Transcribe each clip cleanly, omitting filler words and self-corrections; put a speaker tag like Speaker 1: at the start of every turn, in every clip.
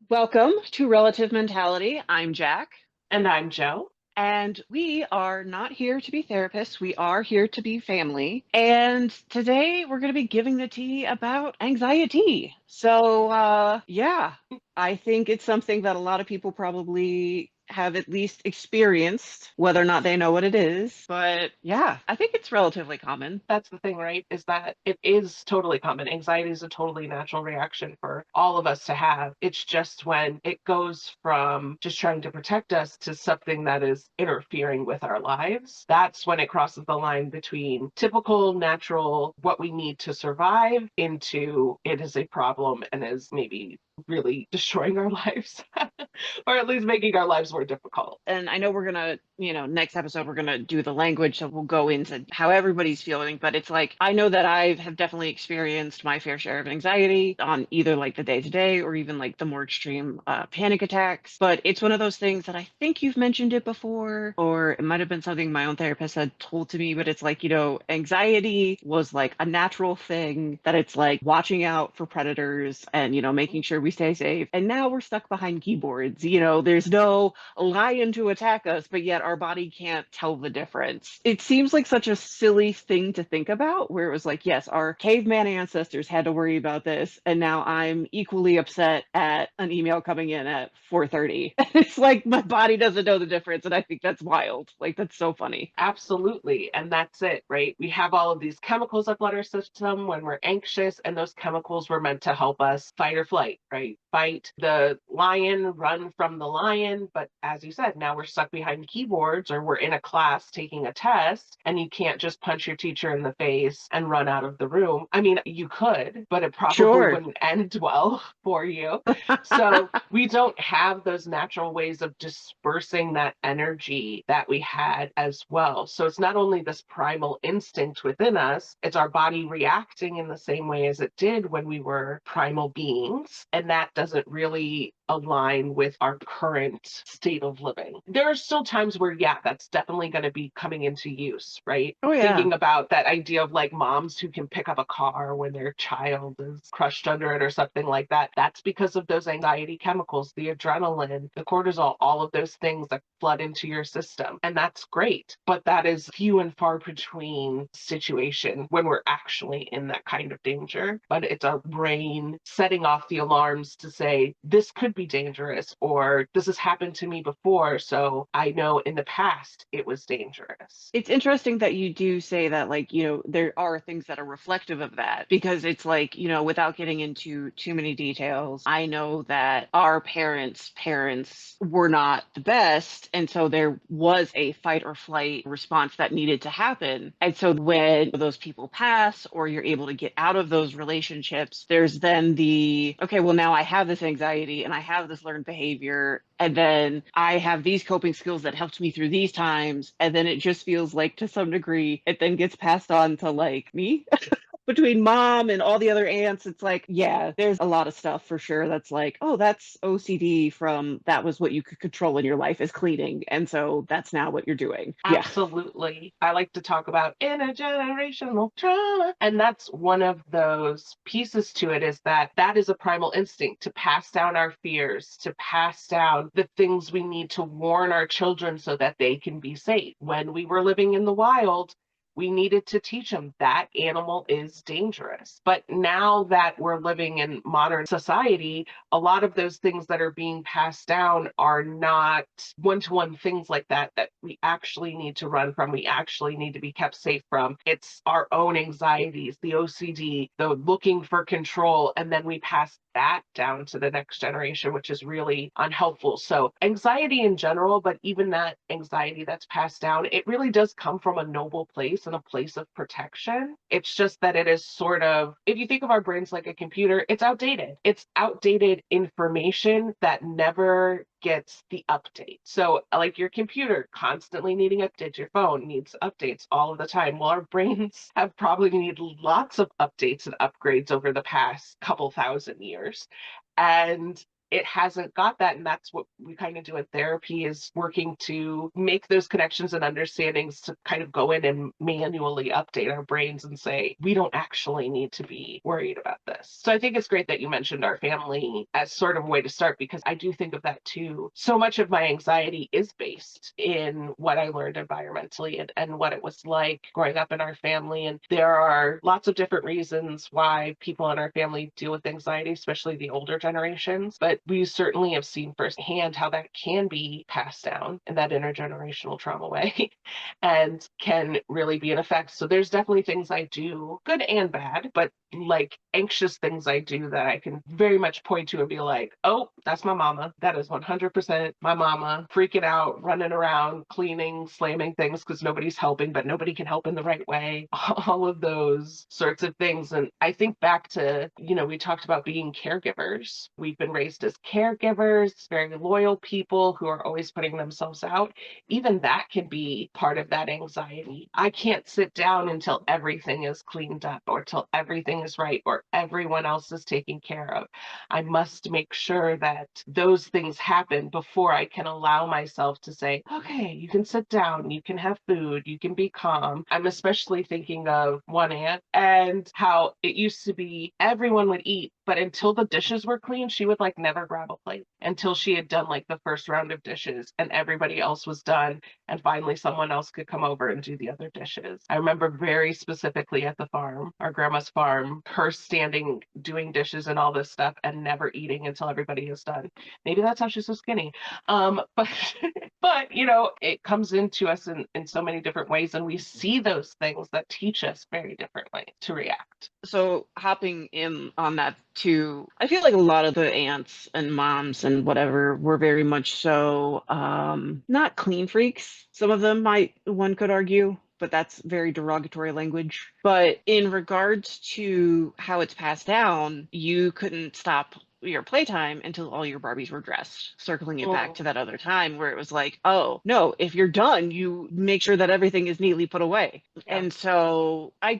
Speaker 1: Welcome to Relative Mentality. I'm Jack,
Speaker 2: And I'm Joe.
Speaker 1: and we are not here to be therapists. We are here to be family. And today we're going to be giving the tea about anxiety. Yeah, I think it's something that a lot of people probably have at least experienced, whether or not they know what it is. But yeah, I think it's relatively common.
Speaker 2: That's the thing, right? Is that it is totally common. Anxiety is a totally natural reaction for all of us to have. It's just when it goes from just trying to protect us to something that is interfering with our lives, that's when it crosses the line between typical, natural, what we need to survive into it is a problem and is maybe really destroying our lives, or at least making our lives more difficult.
Speaker 1: And I know we're gonna, next episode we're gonna do the language, so we'll go into how everybody's feeling. But it's like I know that I have definitely experienced my fair share of anxiety on either like the day to day or even like the more extreme panic attacks. But it's one of those things that I think you've mentioned it before, or it might have been something my own therapist had told to me. But it's like, anxiety was like a natural thing that it's like watching out for predators and making sure we stay safe. And now we're stuck behind keyboards. There's no lion to attack us, but yet our body can't tell the difference. It seems like such a silly thing to think about, where it was like, yes, our caveman ancestors had to worry about this, and now I'm equally upset at an email coming in at 4:30. It's like my body doesn't know the difference, and I think that's wild. Like that's so funny.
Speaker 2: Absolutely. And that's it, right? We have all of these chemicals that flood our system when we're anxious, and those chemicals were meant to help us fight or flight, right? Fight the lion, run from the lion. But as you said, now we're stuck behind keyboards or we're in a class taking a test, and you can't just punch your teacher in the face and run out of the room. I mean, you could, but it probably
Speaker 1: Sure.
Speaker 2: wouldn't end well for you. So we don't have those natural ways of dispersing that energy that we had as well. So it's not only this primal instinct within us, it's our body reacting in the same way as it did when we were primal beings. And that doesn't really align with our current state of living. There are still times where, yeah, that's definitely going to be coming into use, right?
Speaker 1: Oh yeah.
Speaker 2: Thinking about that idea of like moms who can pick up a car when their child is crushed under it or something like that. That's because of those anxiety chemicals, the adrenaline, the cortisol, all of those things that flood into your system. And that's great. But that is few and far between situation when we're actually in that kind of danger. But it's our brain setting off the alarms to say, this could be dangerous, or this has happened to me before. So I know in the past it was dangerous.
Speaker 1: It's interesting that you do say that, like, there are things that are reflective of that because it's like, without getting into too many details, I know that our parents were not the best. And so there was a fight or flight response that needed to happen. And so when those people pass or you're able to get out of those relationships, there's then okay, well, now I have this anxiety and I have this learned behavior. And then I have these coping skills that helped me through these times. And then it just feels like to some degree, it then gets passed on to like me between mom and all the other aunts. It's like, yeah, there's a lot of stuff for sure that's like, oh, that's OCD from that was what you could control in your life is cleaning. And so that's now what you're doing. Yeah.
Speaker 2: Absolutely. I like to talk about intergenerational trauma. And that's one of those pieces to it is that that is a primal instinct to pass down our fears, to pass down the things we need to warn our children so that they can be safe. When we were living in the wild, we needed to teach them that animal is dangerous. But now that we're living in modern society, a lot of those things that are being passed down are not one-to-one things like that that we actually need to run from, we actually need to be kept safe from. It's our own anxieties, the OCD, the looking for control, and then we pass that down to the next generation, which is really unhelpful. So anxiety in general, but even that anxiety that's passed down, it really does come from a noble place and a place of protection. It's just that it is sort of, if you think of our brains like a computer, it's outdated. It's outdated information that never gets the update. So, like your computer constantly needing updates, your phone needs updates all of the time. Well, our brains have probably needed lots of updates and upgrades over the past couple thousand years. And it hasn't got that. And that's what we kind of do in therapy, is working to make those connections and understandings to kind of go in and manually update our brains and say, we don't actually need to be worried about this. So I think it's great that you mentioned our family as sort of a way to start, because I do think of that too. So much of my anxiety is based in what I learned environmentally, and what it was like growing up in our family. And there are lots of different reasons why people in our family deal with anxiety, especially the older generations. But we certainly have seen firsthand how that can be passed down in that intergenerational trauma way and can really be an effect. So there's definitely things I do, good and bad, but like anxious things I do that I can very much point to and be like, oh, that's my mama. That is 100% my mama, freaking out, running around, cleaning, slamming things because nobody's helping, but nobody can help in the right way. All of those sorts of things. And I think back to, we talked about being caregivers. We've been raised as caregivers, very loyal people who are always putting themselves out. Even that can be part of that anxiety. I can't sit down until everything is cleaned up, or till everything is right, or everyone else is taken care of. I must make sure that those things happen before I can allow myself to say, okay, you can sit down, you can have food, you can be calm. I'm especially thinking of one aunt and how it used to be everyone would eat, but until the dishes were clean, she would like never grab a plate until she had done like the first round of dishes and everybody else was done. And finally, someone else could come over and do the other dishes. I remember very specifically at the farm, our grandma's farm, her standing, doing dishes and all this stuff and never eating until everybody is done. Maybe that's how she's so skinny. But but it comes into us in so many different ways, and we see those things that teach us very differently to react.
Speaker 1: So hopping in on that too, I feel like a lot of the aunts and moms and whatever were very much so not clean freaks. Some of them one could argue, but that's very derogatory language. But in regards to how it's passed down, you couldn't stop your playtime until all your Barbies were dressed, circling it back to that other time where it was like, oh, no, if you're done, you make sure that everything is neatly put away. Yeah. And so I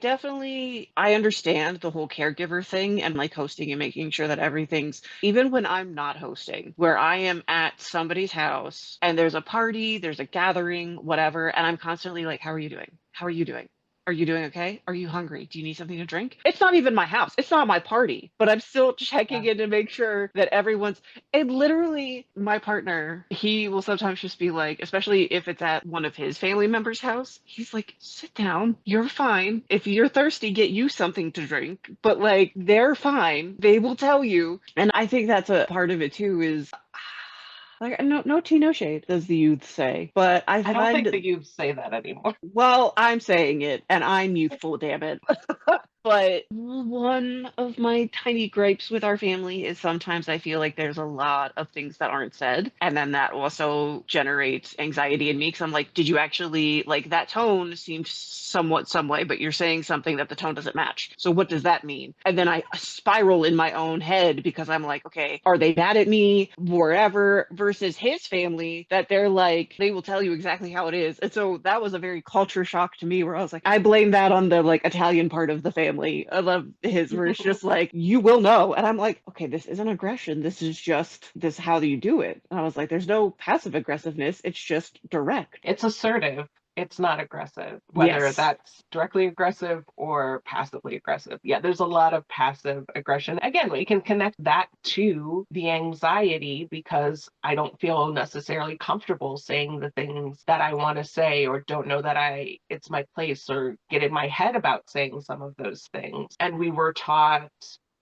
Speaker 1: understand the whole caregiver thing and like hosting and making sure that everything's, even when I'm not hosting, where I am at somebody's house and there's a party, there's a gathering, whatever, and I'm constantly like, how are you doing? How are you doing? Are you doing okay? Are you hungry? Do you need something to drink? It's not even my house. It's not my party, but I'm still checking in to make sure that everyone's. And literally, my partner, he will sometimes just be like, especially if it's at one of his family members' house, he's like, sit down. You're fine. If you're thirsty, get you something to drink. But like, they're fine. They will tell you. And I think that's a part of it too, is like no tea, no shade, as the youth say. But I
Speaker 2: don't think
Speaker 1: find
Speaker 2: the youth say that anymore.
Speaker 1: well, I'm saying it, and I'm youthful, damn it. But one of my tiny gripes with our family is sometimes I feel like there's a lot of things that aren't said. And then that also generates anxiety in me because I'm like, did you actually, like, that tone seems somewhat some way, but you're saying something that the tone doesn't match. So what does that mean? And then I spiral in my own head because I'm like, okay, are they mad at me, wherever, versus his family that they're like, they will tell you exactly how it is. And so that was a very culture shock to me where I was like, I blame that on the like Italian part of the family. I love his where it's just like, you will know. And I'm like, okay, this isn't aggression. This is just this how do you do it? And I was like, there's no passive aggressiveness. It's just direct.
Speaker 2: It's assertive. It's not aggressive, whether
Speaker 1: Yes.
Speaker 2: that's directly aggressive or passively aggressive. Yeah, there's a lot of passive aggression. Again, we can connect that to the anxiety because I don't feel necessarily comfortable saying the things that I want to say, or don't know that it's my place, or get in my head about saying some of those things. And we were taught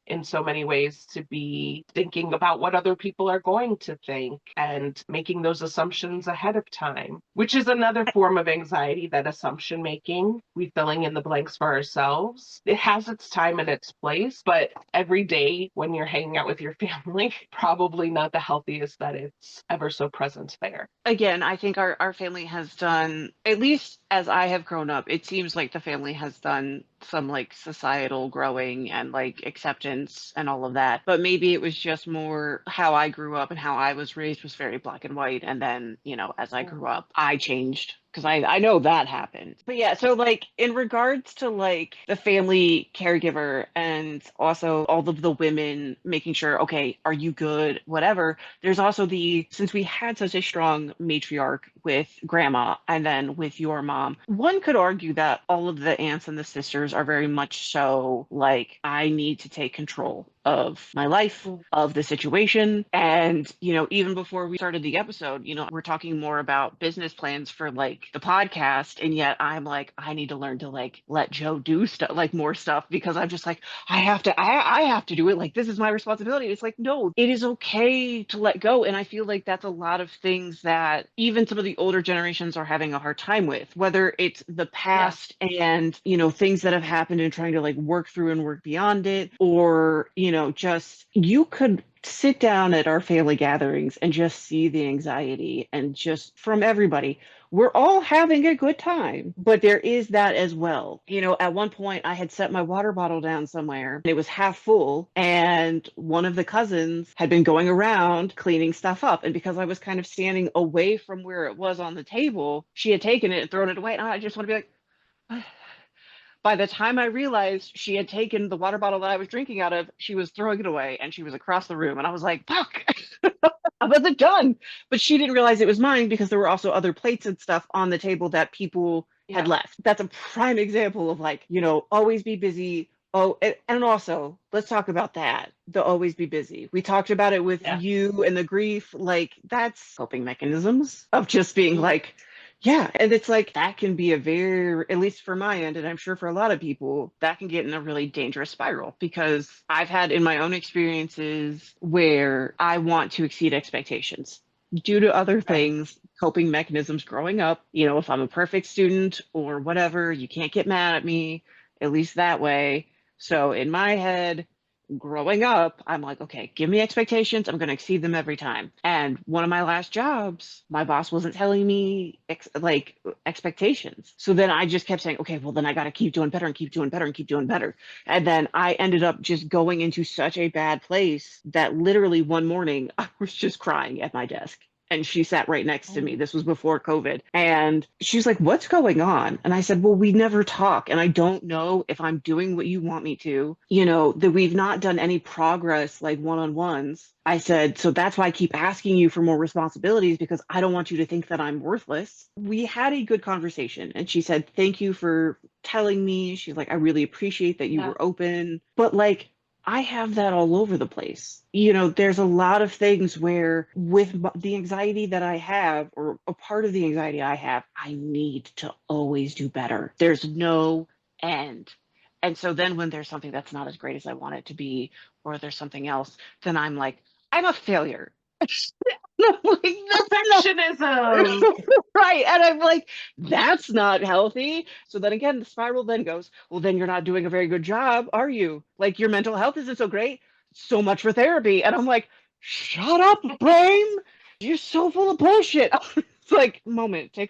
Speaker 2: in so many ways to be thinking about what other people are going to think and making those assumptions ahead of time, which is another form of anxiety, that assumption making, we filling in the blanks for ourselves. It has its time and its place, but every day when you're hanging out with your family, probably not the healthiest that it's ever so present there.
Speaker 1: Again, I think our family has done, at least as I have grown up, it seems like the family has done some like societal growing and like acceptance and all of that. But maybe it was just more how I grew up and how I was raised was very black and white. And then, as I grew up, I changed because I know that happened. But yeah, so like in regards to like the family caregiver and also all of the women making sure, okay, are you good? Whatever. There's also since we had such a strong matriarch with grandma and then with your mom, one could argue that all of the aunts and the sisters are very much so like, I need to take control of my life,
Speaker 2: Mm.
Speaker 1: of the situation. And, even before we started the episode, we're talking more about business plans for like the podcast. And yet I'm like, I need to learn to like let Joe do stuff, like more stuff, because I'm just like, I have to do it. Like, this is my responsibility. It's like, no, it is okay to let go. And I feel like that's a lot of things that even some of the older generations are having a hard time with, whether it's the
Speaker 2: Yeah.
Speaker 1: past and, things that have happened and trying to like work through and work beyond it, or, just you could sit down at our family gatherings and just see the anxiety and just from everybody. We're all having a good time, but there is that as well. At one point I had set my water bottle down somewhere. It was half full, and one of the cousins had been going around cleaning stuff up. And because I was kind of standing away from where it was on the table, she had taken it and thrown it away. And I just want to be like, by the time I realized she had taken the water bottle that I was drinking out of, she was throwing it away and she was across the room. And I was like, fuck, I wasn't done. But she didn't realize it was mine because there were also other plates and stuff on the table that people had
Speaker 2: Yeah.
Speaker 1: left. That's a prime example of like, always be busy. Oh, and also let's talk about that. The always be busy. We talked about it with
Speaker 2: Yeah.
Speaker 1: you and the grief. Like, that's coping mechanisms of just being
Speaker 2: Mm.
Speaker 1: like, yeah, and it's like that can be a very, at least for my end, and I'm sure for a lot of people, that can get in a really dangerous spiral because I've had in my own experiences where I want to exceed expectations due to other
Speaker 2: Right.
Speaker 1: things, coping mechanisms growing up. If I'm a perfect student or whatever, you can't get mad at me, at least that way. So in my head, growing up, I'm like, okay, give me expectations. I'm going to exceed them every time. And one of my last jobs, my boss wasn't telling me like expectations. So then I just kept saying, okay, well, then I got to keep doing better and keep doing better and keep doing better. And then I ended up just going into such a bad place that literally one morning I was just crying at my desk. And she sat right next to me.
Speaker 2: Mm.
Speaker 1: This was before COVID. And she's like, what's going on? And I said, well, we never talk. And I don't know if I'm doing what you want me to, that we've not done any progress like one-on-ones. I said, so that's why I keep asking you for more responsibilities because I don't want you to think that I'm worthless. We had a good conversation. And she said, thank you for telling me. She's like, I really appreciate that you
Speaker 2: Yeah.
Speaker 1: were open. But like, I have that all over the place. There's a lot of things where, with the anxiety that I have, or a part of the anxiety I have, I need to always do better. There's no end. And so then when there's something that's not as great as I want it to be, or there's something else, then I'm like, I'm a failure. And I'm like, that's not
Speaker 2: Perfectionism.
Speaker 1: right. And I'm like, that's not healthy. So then again, the spiral then goes, well, then you're not doing a very good job, are you? Like, your mental health isn't so great. So much for therapy. And I'm like, shut up, brain. You're so full of bullshit. It's like, take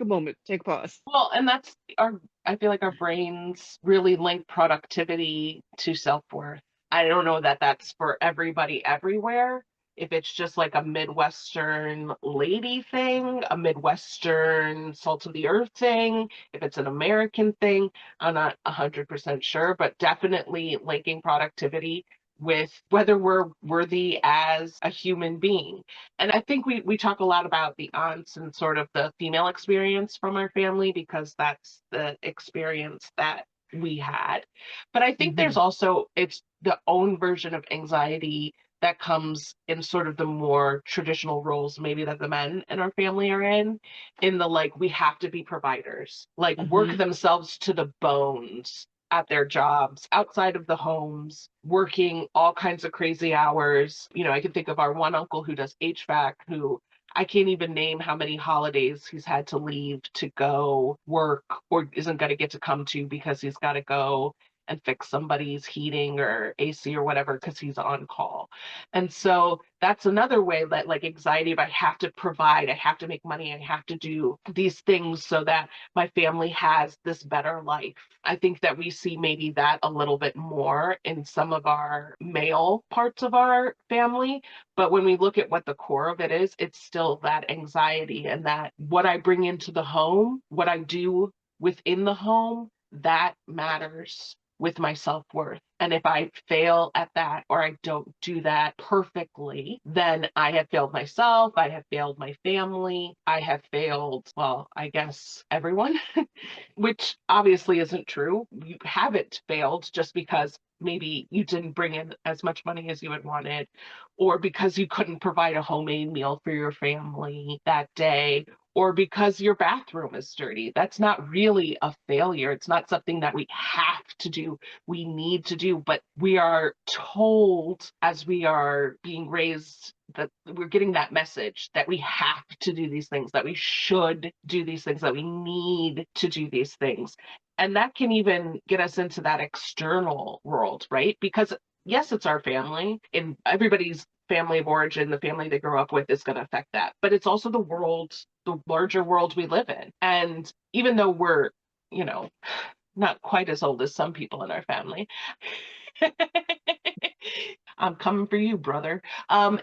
Speaker 1: a moment, take a pause.
Speaker 2: Well, and that's I feel like our brains really link productivity to self-worth. I don't know that that's for everybody everywhere. If it's just like a Midwestern lady thing, a Midwestern salt of the earth thing, if it's an American thing, I'm not 100% sure, but definitely linking productivity with whether we're worthy as a human being. And I think we talk a lot about the aunts and sort of the female experience from our family because that's the experience that we had. But I think there's
Speaker 1: Mhm.
Speaker 2: also it's the own version of anxiety that comes in sort of the more traditional roles maybe that the men in our family are in the like we have to be providers, like work
Speaker 1: Mhm.
Speaker 2: themselves to the bones at their jobs outside of the homes, working all kinds of crazy hours. I can think of our one uncle who does HVAC, who I can't even name how many holidays he's had to leave to go work or isn't going to get to come to because he's got to go and fix somebody's heating or AC or whatever because he's on call. And so that's another way that like anxiety of I have to provide, I have to make money, I have to do these things so that my family has this better life. I think that we see maybe that a little bit more in some of our male parts of our family. But when we look at what the core of it is, it's still that anxiety and that what I bring into the home, what I do within the home, that matters with my self-worth. And if I fail at that or I don't do that perfectly, then I have failed myself, I have failed my family, I have failed, well, I guess everyone, which obviously isn't true. You haven't failed just because maybe you didn't bring in as much money as you had wanted, or because you couldn't provide a homemade meal for your family that day, or because your bathroom is dirty. That's not really a failure. It's not something that we have to do, we need to do, but we are told as we are being raised that we're getting that message that we have to do these things, that we should do these things, that we need to do these things. And that can even get us into that external world, right? Because yes, it's our family, and everybody's family of origin, the family they grew up with is going to affect that. But it's also the world, the larger world we live in. And even though we're, you know, not quite as old as some people in our family, I'm coming for you, brother.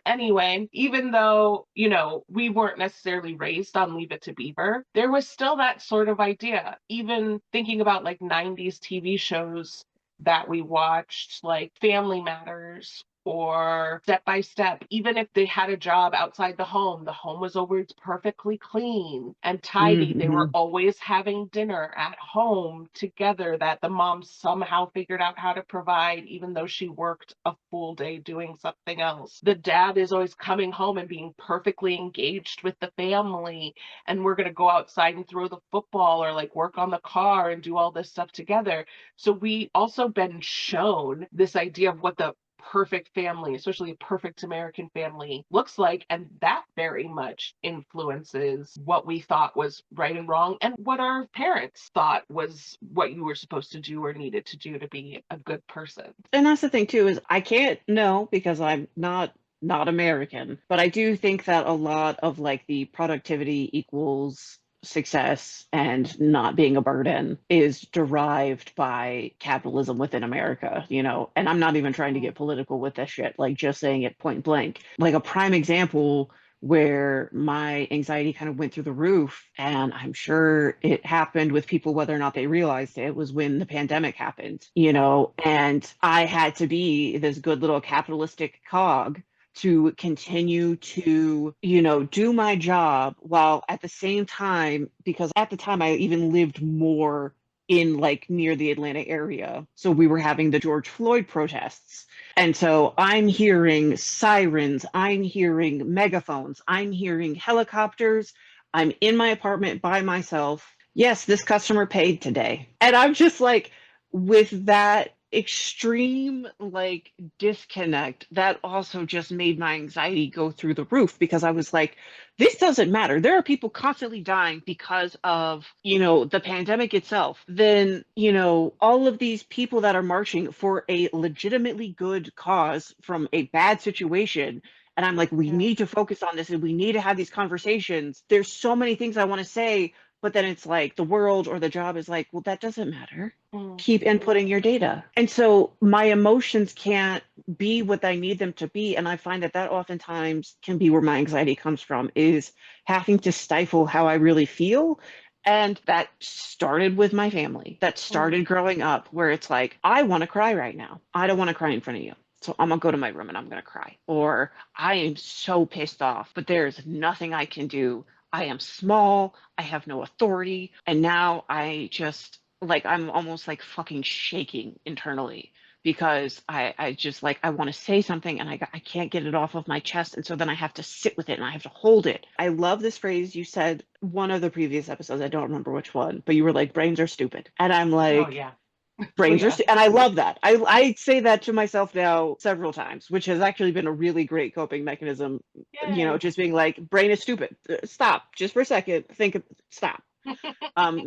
Speaker 2: Anyway, even though, you know, we weren't necessarily raised on Leave It to Beaver, there was still that sort of idea. Even thinking about like 90s TV shows that we watched, like Family Matters or Step by Step, even if they had a job outside the home was always perfectly clean and tidy. They were
Speaker 1: Mm-hmm.
Speaker 2: always having dinner at home together, that the mom somehow figured out how to provide, even though she worked a full day doing something else. The dad is always coming home and being perfectly engaged with the family. And we're going to go outside and throw the football or like work on the car and do all this stuff together. So we also been shown this idea of what the perfect family, especially a perfect American family, looks like. And that very much influences what we thought was right and wrong and what our parents thought was what you were supposed to do or needed to do to be a good person.
Speaker 1: And that's the thing too, is I can't know because I'm not American, but I do think that a lot of like the productivity equals success and not being a burden is derived by capitalism within America, you know. And I'm not even trying to get political with this shit, like just saying it point blank. Like a prime example where my anxiety kind of went through the roof, and I'm sure it happened with people whether or not they realized it, was when the pandemic happened, you know, and I had to be this good little capitalistic cog to continue to, you know, do my job while at the same time, because at the time I even lived more in like near the Atlanta area. So we were having the George Floyd protests. And so I'm hearing sirens, I'm hearing megaphones, I'm hearing helicopters. I'm in my apartment by myself. Yes, this customer paid today. And I'm just like, with that extreme like disconnect, that also just made my anxiety go through the roof because I was like, this doesn't matter. There are people constantly dying because of, you know, the pandemic itself. Then, you know, all of these people that are marching for a legitimately good cause from a bad situation. And I'm like, we
Speaker 2: Yeah.
Speaker 1: need to focus on this and we need to have these conversations. There's so many things I want to say, but then it's like the world or the job is like, well, that doesn't matter.
Speaker 2: Mm.
Speaker 1: Keep inputting your data. And so my emotions can't be what I need them to be. And I find that that oftentimes can be where my anxiety comes from, is having to stifle how I really feel. And that started with my family. That
Speaker 2: Mm.
Speaker 1: started growing up, where it's like, I want to cry right now. I don't want to cry in front of you. So I'm going to go to my room and I'm going to cry. Or I am so pissed off, but there's nothing I can do. I am small. I have no authority. And now I just, like, I'm almost like fucking shaking internally because I just like, I want to say something and I can't get it off of my chest. And so then I have to sit with it and I have to hold it. I love this phrase you said one of the previous episodes. I don't remember which one, but you were like, brains are stupid. And I'm
Speaker 2: Oh,
Speaker 1: like,
Speaker 2: yeah. So,
Speaker 1: brains are
Speaker 2: yeah.
Speaker 1: stu-, and I love that. I say that to myself now several times, which has actually been a really great coping mechanism, you know,
Speaker 2: Yay.
Speaker 1: just being like, brain is stupid. Stop just for a second, think, stop.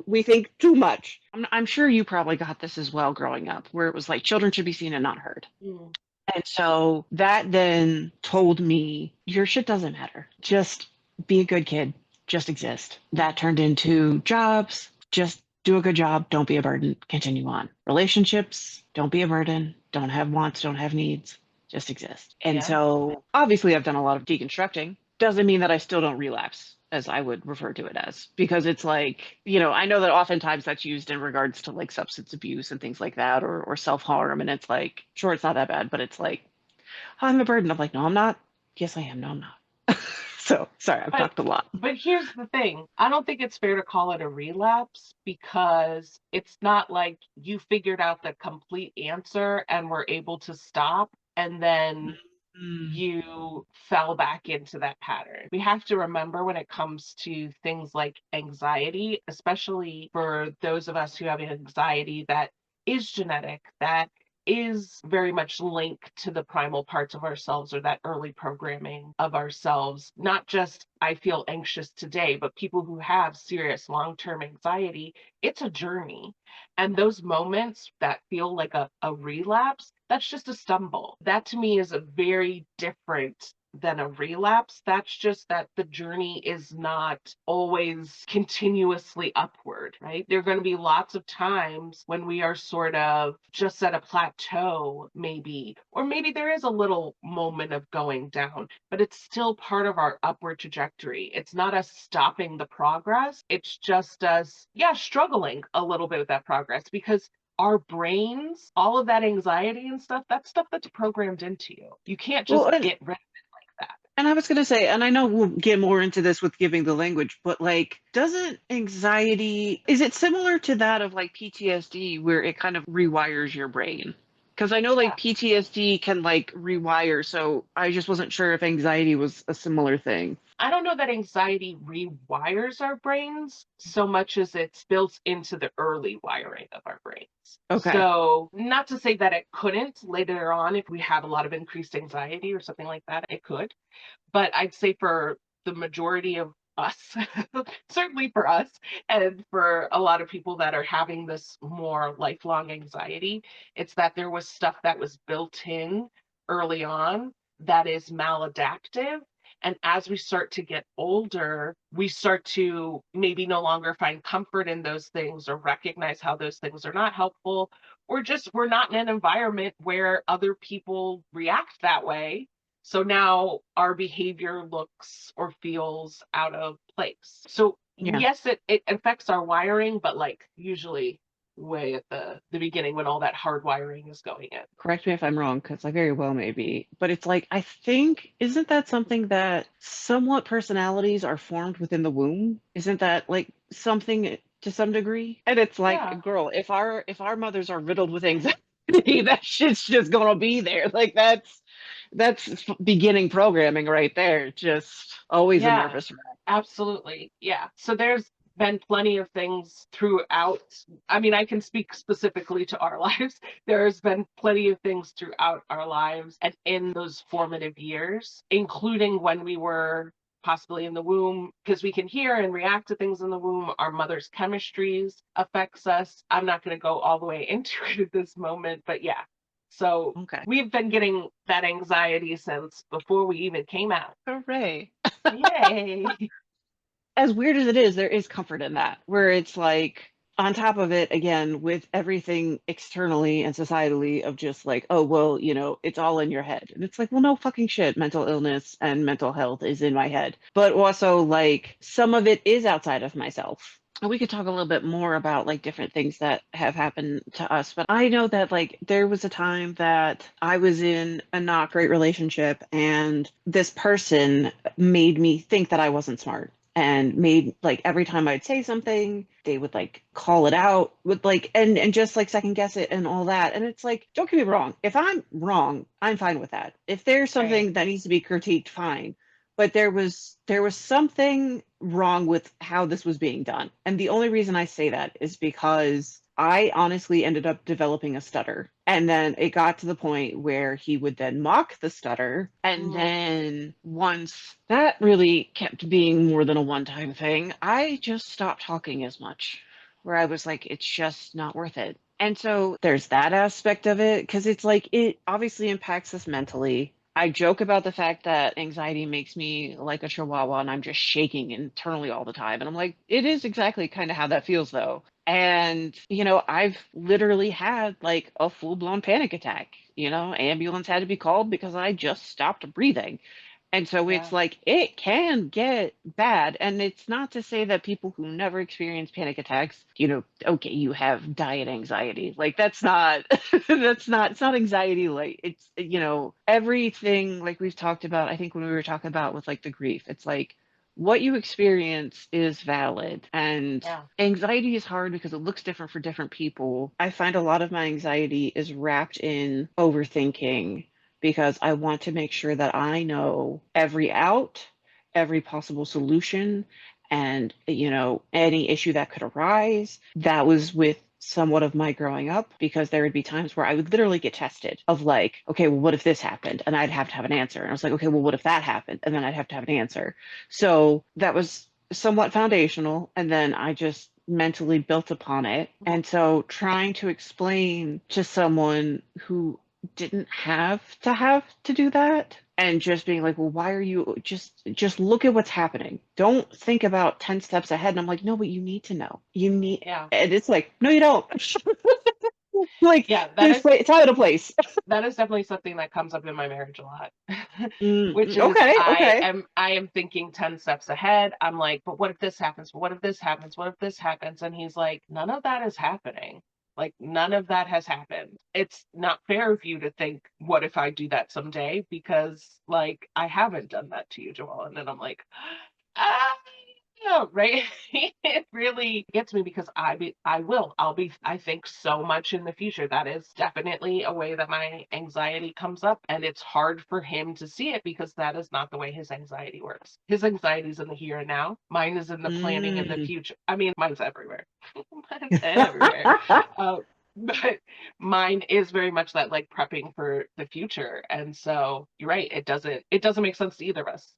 Speaker 1: We think too much. I'm sure you probably got this as well growing up, where it was like children should be seen and not heard.
Speaker 2: Mm,
Speaker 1: And so that then told me your shit doesn't matter. Just be a good kid. Just exist. That turned into jobs. Just do a good job. Don't be a burden. Continue on. Relationships. Don't be a burden. Don't have wants. Don't have needs. Just exist. And
Speaker 2: yeah.
Speaker 1: so obviously I've done a lot of deconstructing. Doesn't mean that I still don't relapse, as I would refer to it as, because it's like, I know that oftentimes that's used in regards to like substance abuse and things like that, or self-harm. And it's like, sure, it's not that bad, but it's like, oh, I'm a burden. I'm like, no, I'm not. Yes, I am. No, I'm not. So sorry, I've
Speaker 2: But
Speaker 1: talked a lot.
Speaker 2: but here's the thing. I don't think it's fair to call it a relapse because it's not like you figured out the complete answer and were able to stop and then
Speaker 1: Mm.
Speaker 2: you fell back into that pattern. We have to remember when it comes to things like anxiety, especially for those of us who have anxiety that is genetic, that is very much linked to the primal parts of ourselves or that early programming of ourselves. Not just I feel anxious today, but people who have serious long term anxiety, it's a journey. And those moments that feel like a relapse, that's just a stumble. That to me is a very different than a relapse. That's just that the journey is not always continuously upward, right? There are going to be lots of times when we are sort of just at a plateau, maybe, or maybe there is a little moment of going down, but it's still part of our upward trajectory. It's not us stopping the progress. It's just us, yeah, struggling a little bit with that progress because our brains, all of that anxiety and stuff, that's stuff that's programmed into you. You can't
Speaker 1: Well,
Speaker 2: just get rid of that.
Speaker 1: and I was going to say, and I know we'll get more into this with giving the language, but like, doesn't anxiety, is it similar to that of like PTSD where it kind of rewires your brain? Because I know like
Speaker 2: Yeah.
Speaker 1: PTSD can like rewire, so I just wasn't sure if anxiety was a similar thing.
Speaker 2: I don't know that anxiety rewires our brains so much as it's built into the early wiring of our brains.
Speaker 1: Okay.
Speaker 2: So, not to say that it couldn't later on if we have a lot of increased anxiety or something like that, it could. But I'd say for the majority of us, certainly for us, and for a lot of people that are having this more lifelong anxiety, it's that there was stuff that was built in early on that is maladaptive. And as we start to get older, we start to maybe no longer find comfort in those things or recognize how those things are not helpful, or just we're not in an environment where other people react that way, so now our behavior looks or feels out of place. So
Speaker 1: Yeah.
Speaker 2: yes, it affects our wiring, but like usually way at the beginning when all that hard wiring is going in.
Speaker 1: Correct me if I'm wrong, because I very well may be. But it's like, I think, isn't that something that somewhat personalities are formed within the womb? Isn't that like something to some degree? And it's
Speaker 2: Yeah.
Speaker 1: like, girl, if our mothers are riddled with anxiety, that shit's just gonna be there. Like that's beginning programming right there. Just always a
Speaker 2: Yeah.
Speaker 1: nervous wreck.
Speaker 2: Absolutely. Yeah. So there's been plenty of things throughout. I mean, I can speak specifically to our lives. There's been plenty of things throughout our lives and in those formative years, including when we were possibly in the womb, because we can hear and react to things in the womb. Our mother's chemistries affects us. I'm not going to go all the way into it at this moment, but yeah. So
Speaker 1: Okay.
Speaker 2: we've been getting that anxiety since before we even came out.
Speaker 1: Hooray.
Speaker 2: Yay.
Speaker 1: As weird as it is, there is comfort in that, where it's like, on top of it, again, with everything externally and societally of just like, oh, well, it's all in your head. And it's like, well, no fucking shit. Mental illness and mental health is in my head. But also, like, some of it is outside of myself. And we could talk a little bit more about like different things that have happened to us. But I know that like there was a time that I was in a not great relationship, and this person made me think that I wasn't smart, and made like every time I'd say something, they would like call it out with like and just like second guess it and all that. And it's like, don't get me wrong. If I'm wrong, I'm fine with that. If there's
Speaker 2: Right.
Speaker 1: something that needs to be critiqued, fine. But there was something wrong with how this was being done. And the only reason I say that is because I honestly ended up developing a stutter. And then it got to the point where he would then mock the stutter. And
Speaker 2: Mm,
Speaker 1: then once that really kept being more than a one-time thing, I just stopped talking as much, where I was like, it's just not worth it. And so there's that aspect of it, because it's like it obviously impacts us mentally. I joke about the fact that anxiety makes me like a chihuahua and I'm just shaking internally all the time. And I'm like, it is exactly kind of how that feels though. And, I've literally had like a full-blown panic attack. Ambulance had to be called because I just stopped breathing. And so it's
Speaker 2: yeah.
Speaker 1: like it can get bad. And it's not to say that people who never experience panic attacks, okay, you have diet anxiety. Like that's not it's not anxiety. Like it's, everything like we've talked about, I think when we were talking about with like the grief, it's like what you experience is valid. And
Speaker 2: Yeah.
Speaker 1: anxiety is hard because it looks different for different people. I find a lot of my anxiety is wrapped in overthinking because I want to make sure that I know every out, every possible solution, and, any issue that could arise. That was with somewhat of my growing up because there would be times where I would literally get tested of like, okay, well, what if this happened? And I'd have to have an answer. And I was like, okay, well, what if that happened? And then I'd have to have an answer. So that was somewhat foundational. And then I just mentally built upon it.
Speaker 2: Mhm.
Speaker 1: And so trying to explain to someone who didn't have to do that and just being like, well, why are you just look at what's happening, don't think about 10 steps ahead. And I'm like, no, but you need to know, you need.
Speaker 2: Yeah.
Speaker 1: And it's like, no, you don't. Like
Speaker 2: Yeah.
Speaker 1: there's time and a place.
Speaker 2: That is definitely something that comes up in my marriage a lot. Which is
Speaker 1: Okay, okay.
Speaker 2: I am thinking 10 steps ahead. I'm like, but what if this happens? What if this happens? What if this happens? And he's like, none of that is happening. Like none of that has happened. It's not fair of you to think, what if I do that someday? Because like I haven't done that to you, Joelle. And then I'm like, ah, yeah, right. It really gets me because I think so much in the future. That is definitely a way that my anxiety comes up. And it's hard for him to see it because that is not the way his anxiety works. His anxiety is in the here and now. Mine is in the planning in the
Speaker 1: Mm.
Speaker 2: future. I mean, mine's everywhere. Mine's everywhere. Uh, but mine is very much that like prepping for the future. And so you're right, it doesn't make sense to either of us.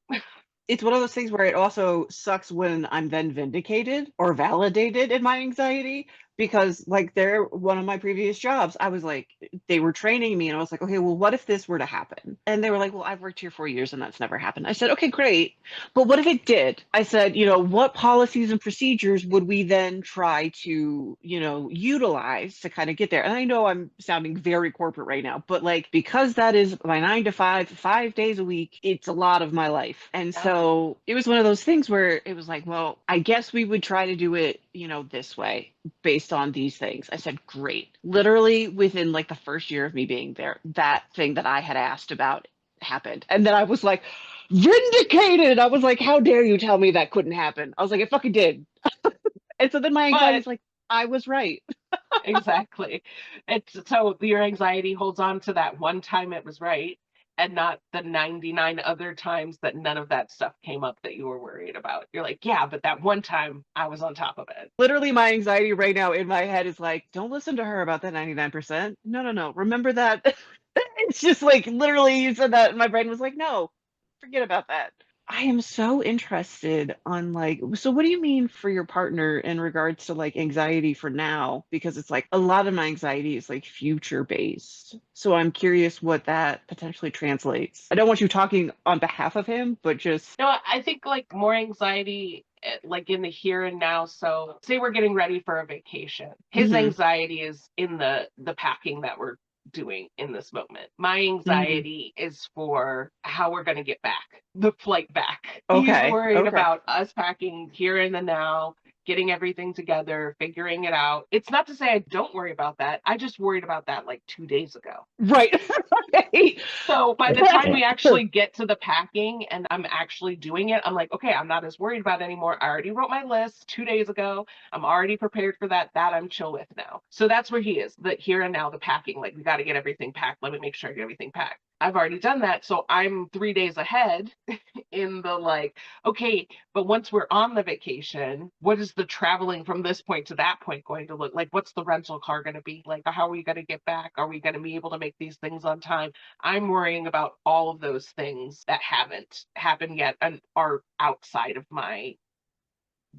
Speaker 1: It's one of those things where it also sucks when I'm then vindicated or validated in my anxiety because like there one of my previous jobs, I was like they were training me and I was like, okay, well, what if this were to happen? And they were like, well, I've worked here 4 years and that's never happened. I said, okay, great. But what if it did? I said, what policies and procedures would we then try to, utilize to kind of get there? And I know I'm sounding very corporate right now, but like because that is my 9 to 5, 5 days a week, it's a lot of my life. And
Speaker 2: Yeah.
Speaker 1: so it was one of those things where it was like, well, I guess we would try to do it, this way based on these things. I said, great. Literally within like the first year of me being there, that thing that I had asked about happened. And then I was like, vindicated. I was like, how dare you tell me that couldn't happen? I was like, it fucking did. And so then my anxiety
Speaker 2: But
Speaker 1: is like, I was right.
Speaker 2: exactly. It's so your anxiety holds on to that one time it was right and not the 99 other times that none of that stuff came up that you were worried about. You're like, yeah, but that one time I was on top of it.
Speaker 1: Literally, my anxiety right now in my head is like, don't listen to her about that 99%. No, no, no. Remember that. It's just like literally you said that, and my brain was like, no, forget about that. I am so interested on like, so what do you mean for your partner in regards to like anxiety for now? Because it's like a lot of my anxiety is like future based. So I'm curious what that potentially translates. I don't want you talking on behalf of him, but just,
Speaker 2: No, I think like more anxiety like in the here and now. So say we're getting ready for a vacation. His
Speaker 1: mhm,
Speaker 2: anxiety is in the packing that we're doing in this moment. My
Speaker 1: mhm.
Speaker 2: anxiety is for how we're going to get back, the flight back. He's
Speaker 1: Okay,
Speaker 2: worried
Speaker 1: okay.
Speaker 2: about us packing here in the now, getting everything together, figuring it out. It's not to say I don't worry about that. I just worried about that like 2 days ago.
Speaker 1: Right. Right.
Speaker 2: So by the time we actually get to the packing and I'm actually doing it, I'm like, okay, I'm not as worried about it anymore. I already wrote my list 2 days ago. I'm already prepared for that. That I'm chill with now. So that's where he is, the here and now, the packing. Like, we got to get everything packed. Let me make sure I get everything packed. I've already done that. So I'm 3 days ahead in the like, okay, but once we're on the vacation, what is the traveling from this point to that point going to look like? What's the rental car going to be like? How are we going to get back? Are we going to be able to make these things on time? I'm worrying about all of those things that haven't happened yet and are outside of my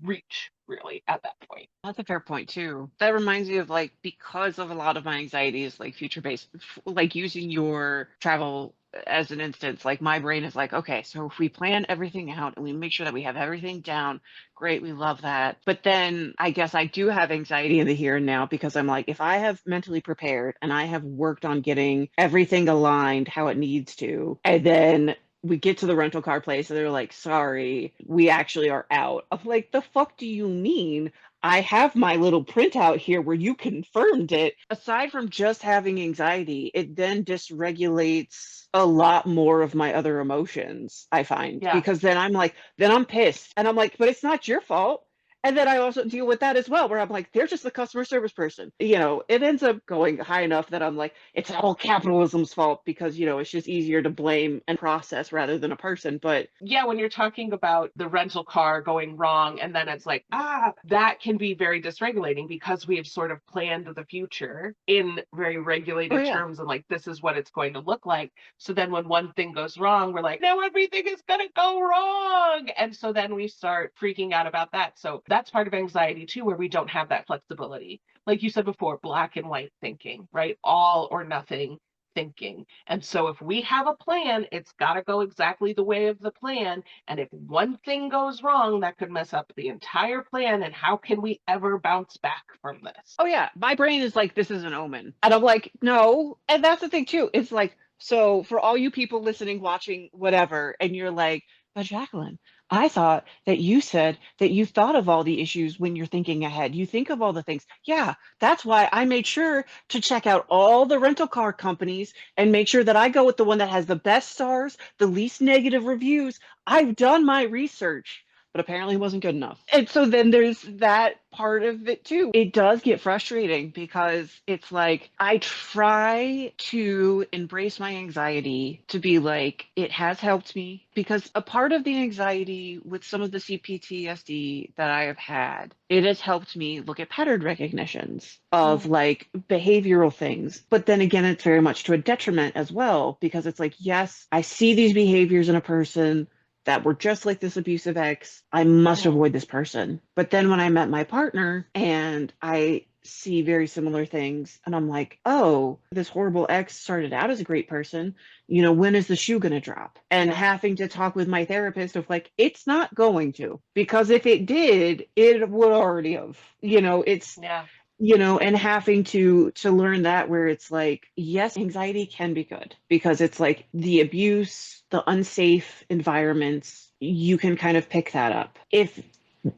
Speaker 2: reach, really, at that point.
Speaker 1: That's a fair point too. That reminds me of like, because of a lot of my anxiety is like future based, like using your travel as an instance, like my brain is like, okay, so if we plan everything out and we make sure that we have everything down, great, we love that. But then I guess I do have anxiety in the here and now because I'm like, if I have mentally prepared and I have worked on getting everything aligned how it needs to, and then we get to the rental car place and they're like, sorry, we actually are out. I'm like, the fuck do you mean? I have my little printout here where you confirmed it. Aside from just having anxiety, it then dysregulates a lot more of my other emotions, I find,
Speaker 2: Yeah.
Speaker 1: because then I'm like, then I'm pissed. And I'm like, but it's not your fault. And then I also deal with that as well, where I'm like, they're just the customer service person. It ends up going high enough that I'm like, it's all capitalism's fault because, it's just easier to blame and process rather than a person. But
Speaker 2: Yeah, when you're talking about the rental car going wrong, and then it's like, that can be very dysregulating because we have sort of planned the future in very
Speaker 1: oh,
Speaker 2: regulated
Speaker 1: yeah.
Speaker 2: terms and like, this is what it's going to look like. So then when one thing goes wrong, we're like, now everything is going to go wrong. And so then we start freaking out about that. So that's part of anxiety too, where we don't have that flexibility. Like you said before, black and white thinking, right? All or nothing thinking. And so if we have a plan, it's got to go exactly the way of the plan. And if one thing goes wrong, that could mess up the entire plan. And how can we ever bounce back from this?
Speaker 1: Oh yeah, my brain is like, this is an omen. And I'm like, no. And that's the thing too. It's like, so for all you people listening, watching, whatever, and you're like, but Jacqueline, I thought that you said that you thought of all the issues when you're thinking ahead. You think of all the things. Yeah, that's why I made sure to check out all the rental car companies and make sure that I go with the one that has the best stars, the least negative reviews. I've done my research, but apparently it wasn't good enough. And so then there's that part of it too. It does get frustrating because it's like I try to embrace my anxiety to be like, it has helped me because a part of the anxiety with some of the CPTSD that I have had, it has helped me look at pattern recognitions of
Speaker 2: Mm,
Speaker 1: like behavioral things. But then again, it's very much to a detriment as well because it's like, yes, I see these behaviors in a person that were just like this abusive ex. I must
Speaker 2: mm,
Speaker 1: avoid this person. But then when I met my partner and I see very similar things, and I'm like, oh, this horrible ex started out as a great person. When is the shoe going to drop? And
Speaker 2: yeah.
Speaker 1: having to talk with my therapist of like, it's not going to, because if it did, it would already have. It's
Speaker 2: Yeah.
Speaker 1: and having to learn that, where it's like, yes, anxiety can be good because it's like the abuse, the unsafe environments, you can kind of pick that up. If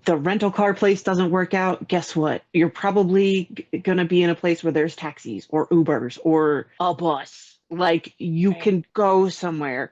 Speaker 1: the rental car place doesn't work out, guess what? You're probably going to be in a place where there's taxis or Ubers or a bus. Like you
Speaker 2: Right.
Speaker 1: can go somewhere.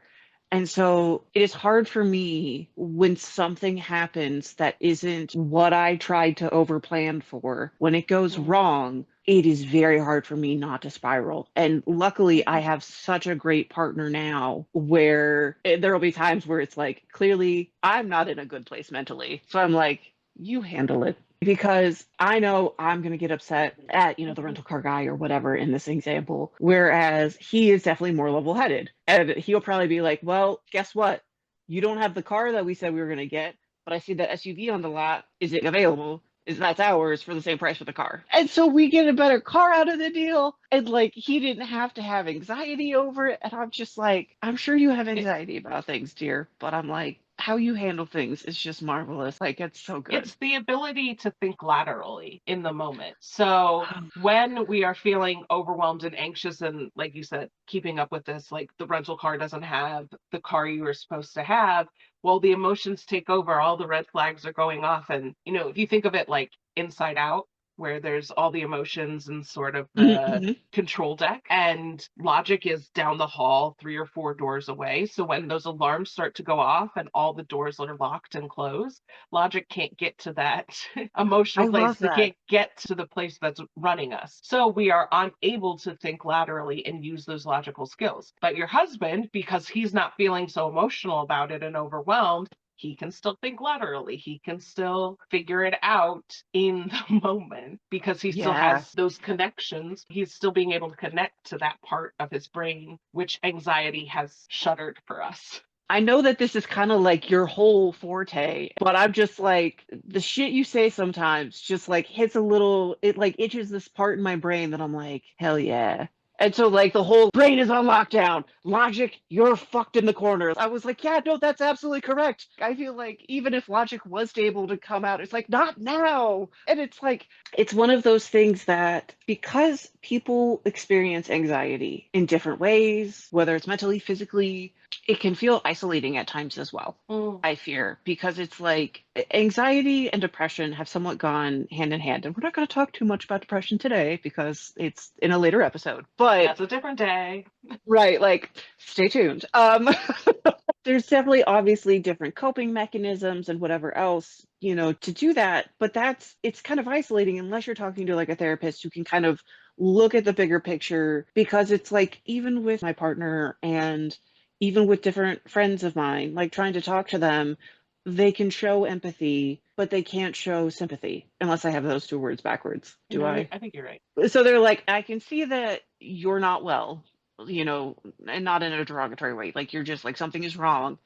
Speaker 1: And so it is hard for me when something happens that isn't what I tried to overplan for. When it goes
Speaker 2: Mm,
Speaker 1: wrong, it is very hard for me not to spiral. And luckily, I
Speaker 2: yeah.
Speaker 1: have such a great partner now where there will be times where it's like, clearly, I'm not in a good place mentally. So I'm like, you handle it. Because I know I'm going to get upset at, the
Speaker 2: Mhm.
Speaker 1: rental car guy or whatever in this example, whereas he is definitely more level headed. And he'll probably be like, well, guess what? You don't have the car that we said we were going to get, but I see that SUV on the lot. Is it available? That's ours for the same price for the car. And so we get a better car out of the deal. And like he didn't have to have anxiety over it. And I'm just like, I'm sure you have
Speaker 2: It,
Speaker 1: anxiety about things, dear. But I'm like, how you handle things is just marvelous. Like it's so good.
Speaker 2: it's the ability to think laterally in the moment. So when we are feeling overwhelmed and anxious, and like you said, keeping up with this, like the rental car doesn't have the car you were supposed to have, well, the emotions take over, all the red flags are going off. And, if you think of it like inside out, where there's all the emotions and sort of the
Speaker 1: Mhm.
Speaker 2: control deck, and logic is down the hall 3 or 4 doors away. So when those alarms start to go off and all the doors are locked and closed, logic can't get to that
Speaker 1: I
Speaker 2: emotional place.
Speaker 1: love
Speaker 2: They
Speaker 1: that.
Speaker 2: can't get to the place that's running us. So we are unable to think laterally and use those logical skills. But your husband, because he's not feeling so emotional about it and overwhelmed, he can still think laterally. He can still figure it out in the moment because he still
Speaker 1: Yeah.
Speaker 2: has those connections. He's still being able to connect to that part of his brain, which anxiety has shuttered for us.
Speaker 1: I know that this is kind of like your whole forte, but I'm just like the shit you say sometimes just like hits a little, it like itches this part in my brain that I'm like, hell yeah. And so like the whole brain is on lockdown. Logic, you're fucked in the corner. I was like, yeah, no, that's absolutely correct. I feel like even if logic was able to come out, it's like not now. And it's like it's one of those things that because people experience anxiety in different ways, whether it's mentally, physically, it can feel isolating at times as well.
Speaker 2: Mm,
Speaker 1: I fear because it's like anxiety and depression have somewhat gone hand in hand. And we're not going to talk too much about depression today because it's in a later episode. But
Speaker 2: that's a different day.
Speaker 1: right, like stay tuned. There's definitely obviously different coping mechanisms and whatever else, to do that. But it's kind of isolating unless you're talking to like a therapist who can kind of look at the bigger picture because it's like even with my partner and even with different friends of mine, like trying to talk to them, they can show empathy, but they can't show sympathy unless I have those two words backwards. Do
Speaker 2: No,
Speaker 1: I?
Speaker 2: I think you're right.
Speaker 1: So they're like, I can see that you're not well, and not in a derogatory way. Like you're just like something is wrong.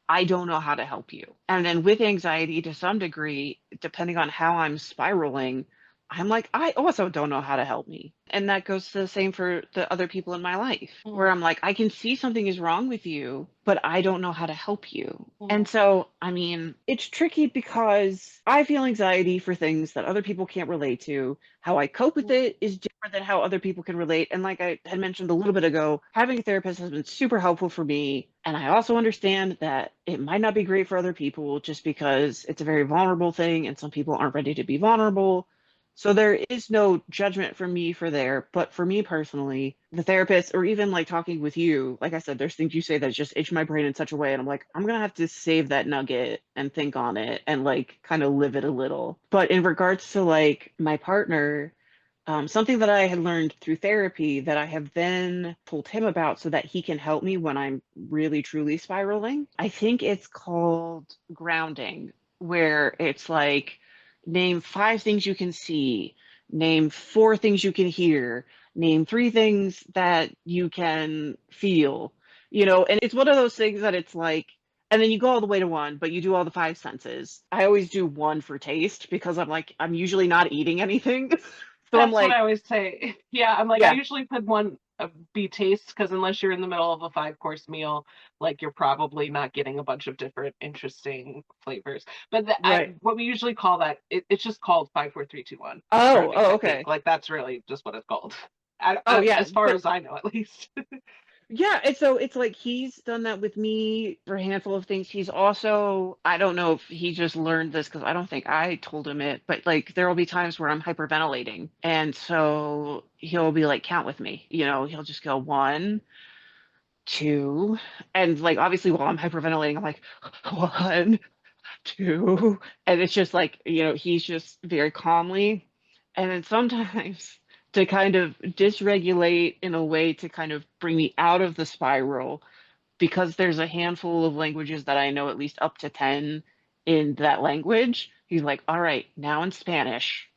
Speaker 1: I don't know how to help you. And then with anxiety to some degree, depending on how I'm spiraling, I'm like, I also don't know how to help me. And that goes to the same for the other people in my life, where
Speaker 2: Mm,
Speaker 1: I'm like, I can see something is wrong with you, but I don't know how to help you.
Speaker 2: mm,
Speaker 1: And so, I mean, it's tricky because I feel anxiety for things that other people can't relate to. How I cope with
Speaker 2: mm,
Speaker 1: it is different than how other people can relate. And like I had mentioned a little bit ago, having a therapist has been super helpful for me. And I also understand that it might not be great for other people just because it's a very vulnerable thing and some people aren't ready to be vulnerable. So there is no judgment from me for there, but for me personally, the therapist or even like talking with you, like I said, there's things you say that just itch my brain in such a way, and I'm like, I'm gonna have to save that nugget and think on it and like kind of live it a little. But in regards to like my partner, something that I had learned through therapy that I have then told him about so that he can help me when I'm really truly spiraling. I think it's called grounding, where it's like name 5 things you can see, name 4 things you can hear, name 3 things that you can feel, and it's one of those things that it's like, and then you go all the way to one, but you do all the 5 senses. I always do one for taste because I'm like, I'm usually not eating anything. So I'm
Speaker 2: that's what I
Speaker 1: like,
Speaker 2: always say. Yeah, I'm like, I
Speaker 1: yeah,
Speaker 2: usually put one be taste because unless you're in the middle of a 5 course meal, like you're probably not getting a bunch of different interesting flavors. But
Speaker 1: right.
Speaker 2: what we usually call that, it's just called 5 4 3 2 1
Speaker 1: Oh,
Speaker 2: grounding
Speaker 1: oh,
Speaker 2: technique.
Speaker 1: okay.
Speaker 2: Like that's really just what it's called,
Speaker 1: Oh, yeah.
Speaker 2: as far
Speaker 1: But
Speaker 2: as I know, at least.
Speaker 1: yeah, and so it's like he's done that with me for a handful of things. He's also, I don't know if he just learned this because I don't think I told him it, but like there will be times where I'm hyperventilating. And so he'll be like, count with me. He'll just go 1, 2. And like obviously while I'm hyperventilating, I'm like, 1, 2. And it's just like, he's just very calmly. And then sometimes to kind of dysregulate in a way to kind of bring me out of the spiral, because there's a handful of languages that I know at least up to 10 in that language. He's like, all right, now in Spanish,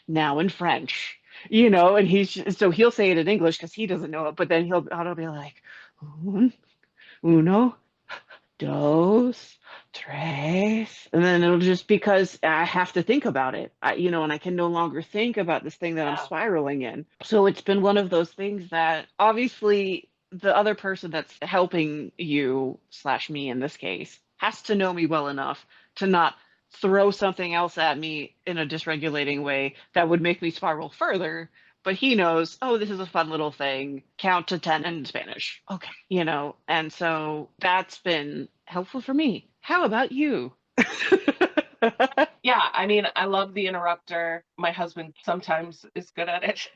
Speaker 1: now in French, and so he'll say it in English because he doesn't know it, but then I'll be like, un, uno, dos, tres, and then it'll just because I have to think about it, and I can no longer think about this thing that I'm
Speaker 2: Yeah.
Speaker 1: spiraling in. So it's been one of those things that obviously the other person that's helping you slash me in this case has to know me well enough to not throw something else at me in a dysregulating way that would make me spiral further, but he knows, oh, this is a fun little thing. Count to 10 in Spanish. Okay. And so that's been helpful for me. How about you?
Speaker 2: Yeah, I mean, I love the interrupter. My husband sometimes is good at it.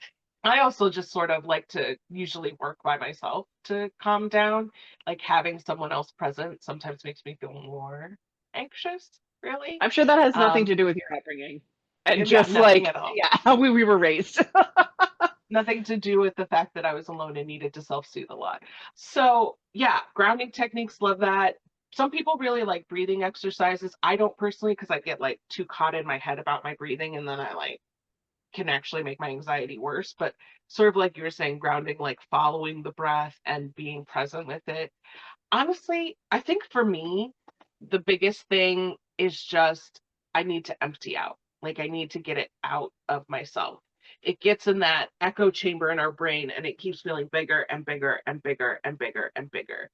Speaker 2: I also just sort of like to usually work by myself to calm down. Like having someone else present sometimes makes me feel more anxious, really.
Speaker 1: I'm sure that has nothing
Speaker 2: Um,
Speaker 1: to do with your upbringing and
Speaker 2: yeah,
Speaker 1: just
Speaker 2: nothing
Speaker 1: like,
Speaker 2: at all.
Speaker 1: yeah, how we were raised.
Speaker 2: Nothing to do with the fact that I was alone and needed to self-soothe a lot. So, yeah, grounding techniques, love that. Some people really like breathing exercises. I don't personally because I get like too caught in my head about my breathing and then I like can actually make my anxiety worse. But sort of like you were saying, grounding, like following the breath and being present with it. Honestly, I think for me, the biggest thing is just I need to empty out. Like I need to get it out of myself. It gets in that echo chamber in our brain and it keeps feeling bigger and bigger and bigger and bigger and bigger.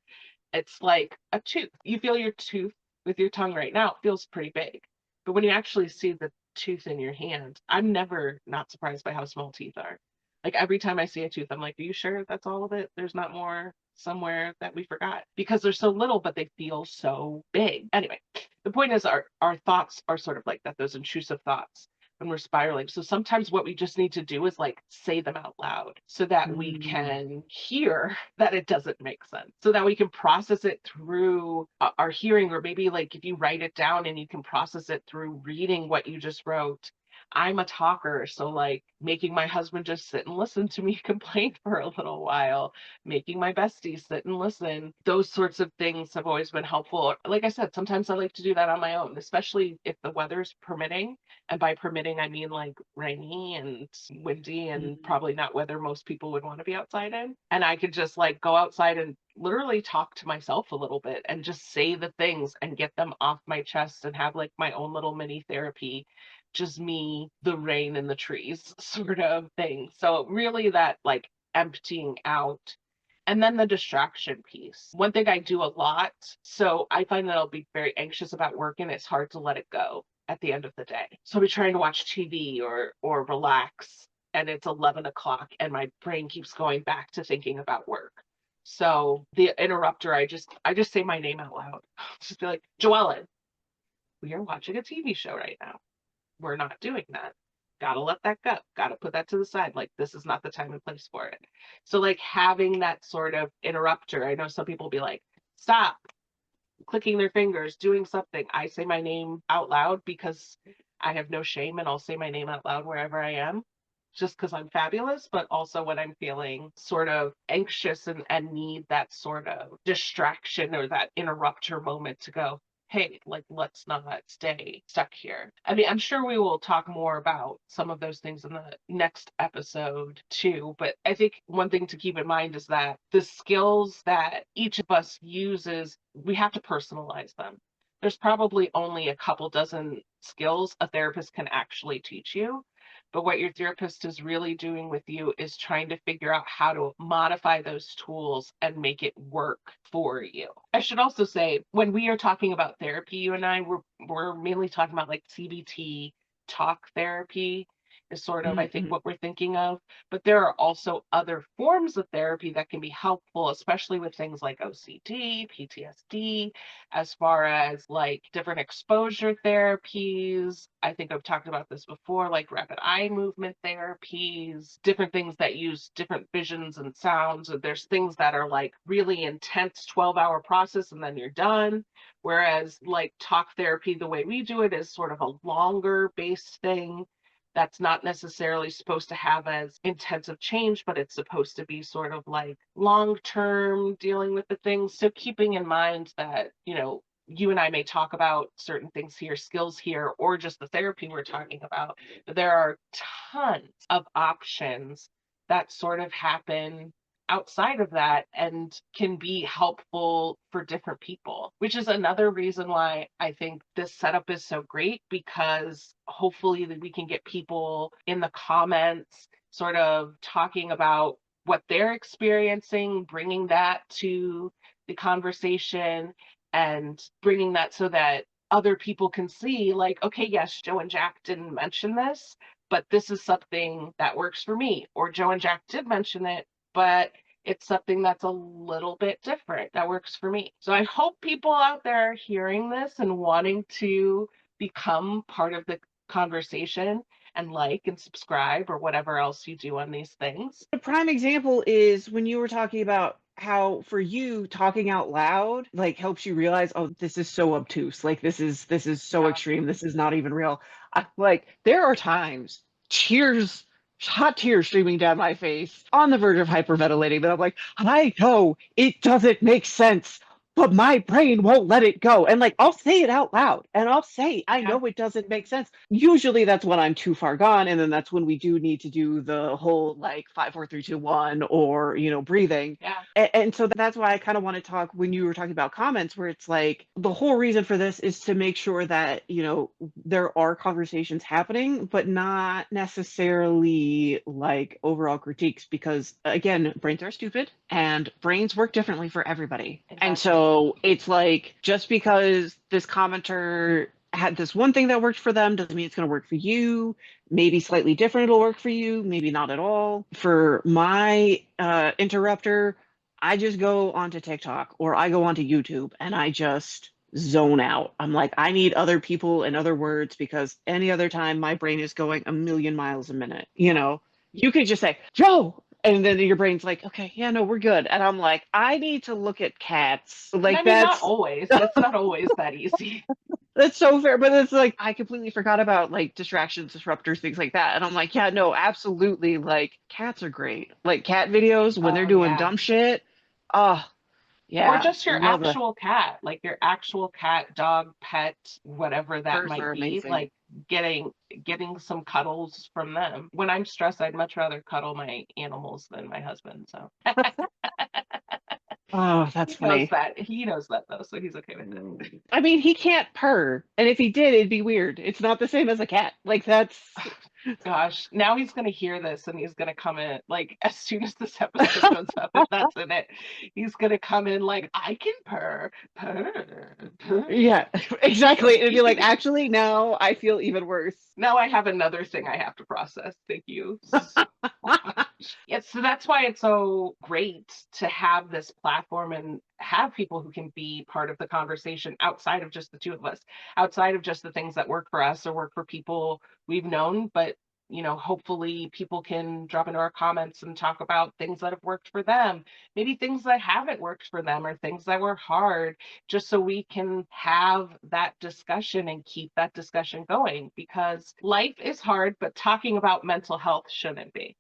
Speaker 2: It's like a tooth. You feel your tooth with your tongue right now, it feels pretty big. But when you actually see the tooth in your hand, I'm never not surprised by how small teeth are. Like every time I see a tooth, I'm like, are you sure that's all of it? There's not more somewhere that we forgot because they're so little, but they feel so big. Anyway, the point is our thoughts are sort of like that, those intrusive thoughts when we're spiraling. So sometimes what we just need to do is like say them out loud so that we
Speaker 1: Mm.
Speaker 2: can hear that it doesn't make sense, so that we can process it through our hearing, or maybe like if you write it down and you can process it through reading what you just wrote. I'm a talker, so like making my husband just sit and listen to me complain for a little while, making my bestie sit and listen. Those sorts of things have always been helpful. Like I said, sometimes I like to do that on my own, especially if the weather's permitting. And by permitting, I mean like rainy and windy and
Speaker 1: Mm.
Speaker 2: probably not weather most people would want to be outside in. And I could just like go outside and literally talk to myself a little bit and just say the things and get them off my chest and have like my own little mini therapy, just me, the rain and the trees sort of thing. So really that like emptying out. And then the distraction piece. One thing I do a lot, so I find that I'll be very anxious about work and it's hard to let it go at the end of the day. So I'll be trying to watch TV or relax and it's 11 o'clock and my brain keeps going back to thinking about work. So the interrupter, I just say my name out loud. Just be like, Joellen, we are watching a TV show right now. We're not doing that. Gotta let that go. Gotta put that to the side. Like, this is not the time and place for it. So, like, having that sort of interrupter, I know some people be like, stop clicking their fingers, doing something. I say my name out loud because I have no shame and I'll say my name out loud wherever I am just because I'm fabulous, but also when I'm feeling sort of anxious and need that sort of distraction or that interrupter moment to go, hey, like, let's not stay stuck here. I mean, I'm sure we will talk more about some of those things in the next episode too, but I think one thing to keep in mind is that the skills that each of us uses, we have to personalize them. There's probably only a couple dozen skills a therapist can actually teach you. But what your therapist is really doing with you is trying to figure out how to modify those tools and make it work for you. I should also say, when we are talking about therapy, you and I, we're mainly talking about like CBT talk therapy is sort of, I think,
Speaker 1: Mm-hmm.
Speaker 2: what we're thinking of. But there are also other forms of therapy that can be helpful, especially with things like OCD, PTSD, as far as like different exposure therapies. I think I've talked about this before, like rapid eye movement therapies, different things that use different visions and sounds. Or there's things that are like really intense 12-hour process and then you're done. Whereas like talk therapy, the way we do it is sort of a longer based thing that's not necessarily supposed to have as intensive change, but it's supposed to be sort of like long term dealing with the things. So keeping in mind that, you and I may talk about certain things here, skills here, or just the therapy we're talking about, but there are tons of options that sort of happen outside of that and can be helpful for different people, which is another reason why I think this setup is so great, because hopefully that we can get people in the comments sort of talking about what they're experiencing, bringing that to the conversation and bringing that so that other people can see like, okay, yes, Joe and Jack didn't mention this, but this is something that works for me. Or Joe and Jack did mention it, but it's something that's a little bit different that works for me. So I hope people out there are hearing this and wanting to become part of the conversation and like and subscribe or whatever else you do on these things.
Speaker 1: A prime example is when you were talking about how for you talking out loud like helps you realize, oh, this is so obtuse, like this is so
Speaker 2: Yeah.
Speaker 1: extreme, this is not even real. Like there are times tears, hot tears streaming down my face on the verge of hyperventilating that I'm like, I know it doesn't make sense, but my brain won't let it go. And like I'll say it out loud and I'll say, I
Speaker 2: Yeah.
Speaker 1: know it doesn't make sense. Usually that's when I'm too far gone. And then that's when we do need to do the whole like 5, 4, 3, 2, 1 or, breathing.
Speaker 2: Yeah.
Speaker 1: And so that's why I kind of want to talk when you were talking about comments, where it's like the whole reason for this is to make sure that, there are conversations happening, but not necessarily like overall critiques, because again, brains are stupid and brains work differently for everybody. And
Speaker 2: Exactly.
Speaker 1: so it's like just because this commenter had this one thing that worked for them doesn't mean it's going to work for you. Maybe slightly different it'll work for you, maybe not at all. For my interrupter, I just go onto TikTok or I go onto YouTube and I just zone out. I'm like, I need other people and other words, because any other time my brain is going a million miles a minute. You could just say, Joe, and then your brain's like, okay, yeah, no, we're good. And I'm like, I need to look at cats.
Speaker 2: And I
Speaker 1: Like
Speaker 2: mean, not
Speaker 1: that's
Speaker 2: always. It's not always that easy.
Speaker 1: that's so fair, but it's like I completely forgot about like distractions, disruptors, things like that. And I'm like, yeah, no, absolutely. Like cats are great. Like cat videos when they're
Speaker 2: Oh,
Speaker 1: doing
Speaker 2: yeah.
Speaker 1: dumb shit. Oh,
Speaker 2: Or
Speaker 1: yeah,
Speaker 2: just your
Speaker 1: love it.
Speaker 2: actual cat, like your actual cat, dog, pet, whatever that
Speaker 1: Furs
Speaker 2: might
Speaker 1: are
Speaker 2: be,
Speaker 1: amazing.
Speaker 2: like getting some cuddles from them. When I'm stressed, I'd much rather cuddle my animals than my husband. So
Speaker 1: Oh, that's funny.
Speaker 2: He knows that though, so he's okay with it.
Speaker 1: I mean, he can't purr, and if he did, it'd be weird. It's not the same as a cat. Like that's
Speaker 2: Gosh, now he's gonna hear this and he's gonna come in like as soon as this episode goes up, if that's in it, he's gonna come in like I can purr, purr, purr.
Speaker 1: yeah, exactly. It'd be like, actually, now I feel even worse.
Speaker 2: Now I have another thing I have to process. Thank you so much. Yeah, so that's why it's so great to have this platform and have people who can be part of the conversation outside of just the two of us, outside of just the things that work for us or work for people we've known, but hopefully people can drop into our comments and talk about things that have worked for them, maybe things that haven't worked for them or things that were hard, just so we can have that discussion and keep that discussion going, because life is hard, but talking about mental health shouldn't be.